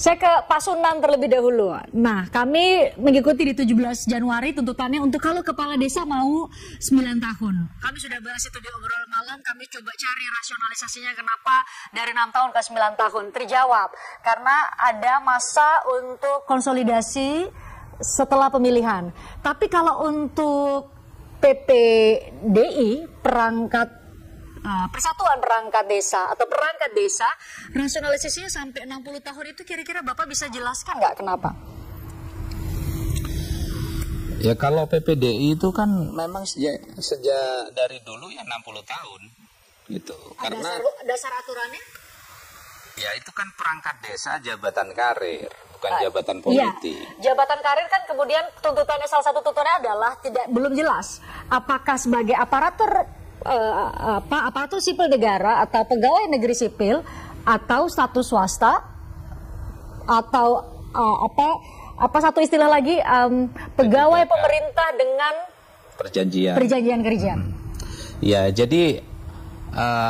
Saya ke Pak Sunan terlebih dahulu. Nah, kami mengikuti di 17 Januari tuntutannya untuk kalau kepala desa mau 9 tahun. Kami sudah bahas itu di obrolan malam, kami coba cari rasionalisasinya kenapa dari 6 tahun ke 9 tahun. Terjawab, karena ada masa untuk konsolidasi setelah pemilihan. Tapi kalau untuk PPDI, Persatuan Perangkat Desa atau Perangkat Desa, rasionalisasinya sampai 60 tahun itu kira-kira Bapak bisa jelaskan nggak kenapa? Ya kalau PPDI itu kan memang sejak dari dulu ya 60 tahun gitu. Karena dasar aturannya? Ya itu kan perangkat desa jabatan karir, bukan jabatan politik. Iya, jabatan karir kan kemudian tuntutannya, salah satu tuntutannya adalah belum jelas apakah sebagai aparatur sipil negara atau pegawai negeri sipil atau status swasta atau satu istilah lagi pegawai pemerintah dengan perjanjian kerja. Ya, jadi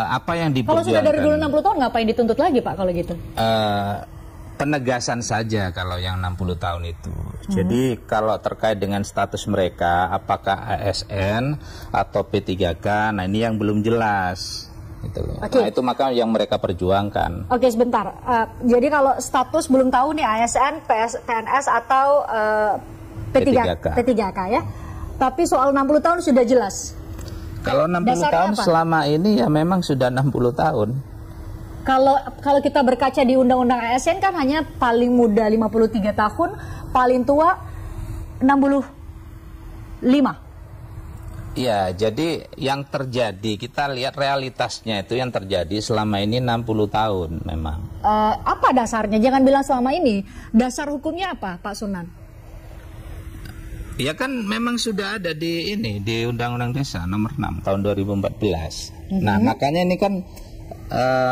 apa yang diperjuangkan, kalau sudah dari dulu 60 tahun ngapain dituntut lagi Pak kalau gitu? Penegasan saja kalau yang 60 tahun itu. Jadi kalau terkait dengan status mereka, apakah ASN atau P3K, nah ini yang belum jelas. Gitu loh. Okay. Nah itu maka yang mereka perjuangkan. Oke, sebentar. Jadi kalau status belum tahu nih ASN, PNS atau P3K ya. Tapi soal 60 tahun sudah jelas. Kalau 60 dasarnya tahun apa? Selama ini ya memang sudah 60 tahun. Kalau kita berkaca di Undang-Undang ASN kan hanya paling muda 53 tahun, paling tua 65. Iya, jadi yang terjadi, kita lihat realitasnya itu yang terjadi selama ini 60 tahun memang. Apa dasarnya? Jangan bilang selama ini. Dasar hukumnya apa, Pak Sunan? Ya kan memang sudah ada di Undang-Undang Desa nomor 6 tahun 2014. Nah, makanya ini kan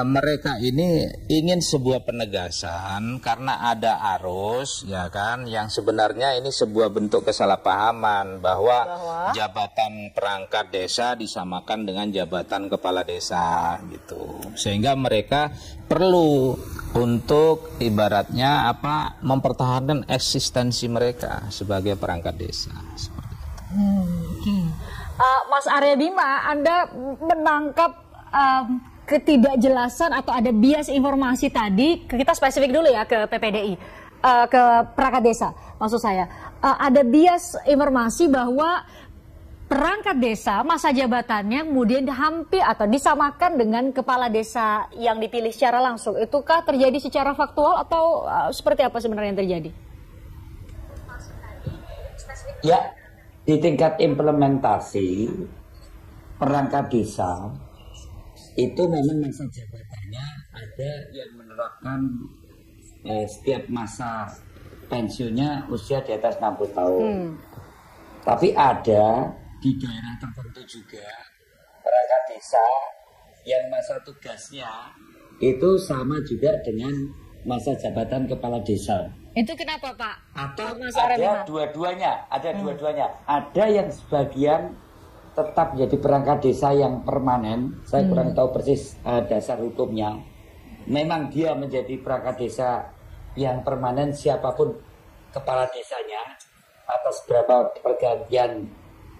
mereka ini ingin sebuah penegasan karena ada arus ya kan yang sebenarnya ini sebuah bentuk kesalahpahaman bahwa jabatan perangkat desa disamakan dengan jabatan kepala desa gitu. Sehingga mereka perlu untuk ibaratnya mempertahankan eksistensi mereka sebagai perangkat desa seperti itu. Mas Arya Bima, Anda menangkap ketidakjelasan atau ada bias informasi tadi, kita spesifik dulu ya ke PPDI, ke perangkat desa maksud saya. Ada bias informasi bahwa perangkat desa masa jabatannya kemudian hampir atau disamakan dengan kepala desa yang dipilih secara langsung. Itukah terjadi secara faktual atau seperti apa sebenarnya yang terjadi? Ya, di tingkat implementasi perangkat desa itu memang masa jabatannya ada yang menerapkan setiap masa pensiunnya usia di atas 60 tahun. Tapi ada di daerah tertentu juga perangkat desa yang masa tugasnya itu sama juga dengan masa jabatan kepala desa. Itu kenapa Pak? Atau ada dua-duanya, Ada yang sebagian tetap menjadi perangkat desa yang permanen. Saya kurang tahu persis dasar hukumnya. Memang dia menjadi perangkat desa yang permanen siapapun kepala desanya, atas berapa pergantian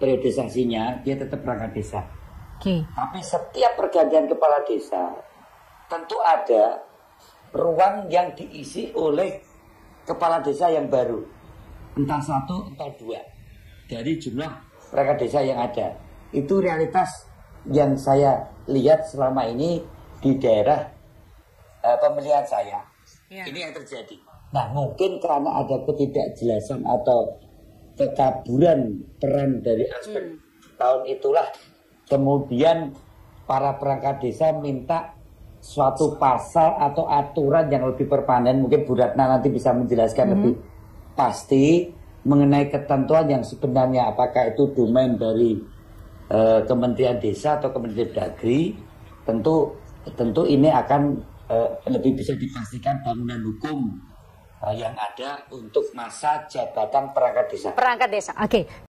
periodisasinya dia tetap perangkat desa. Tapi setiap pergantian kepala desa tentu ada ruang yang diisi oleh kepala desa yang baru, entah satu entah dua dari jumlah perangkat desa yang ada. Itu realitas yang saya lihat selama ini di daerah pemilihan saya. Ini yang terjadi. Nah, mungkin karena ada ketidakjelasan atau kekaburan peran dari aspek tahun itulah kemudian para perangkat desa minta suatu pasal atau aturan yang lebih permanen. Mungkin Bu Ratna nanti bisa menjelaskan lebih pasti mengenai ketentuan yang sebenarnya apakah itu domain dari Kementerian Desa atau Kementerian Dagri. Tentu ini akan lebih bisa dipastikan bangunan hukum yang ada untuk masa jabatan perangkat desa. Perangkat desa, oke.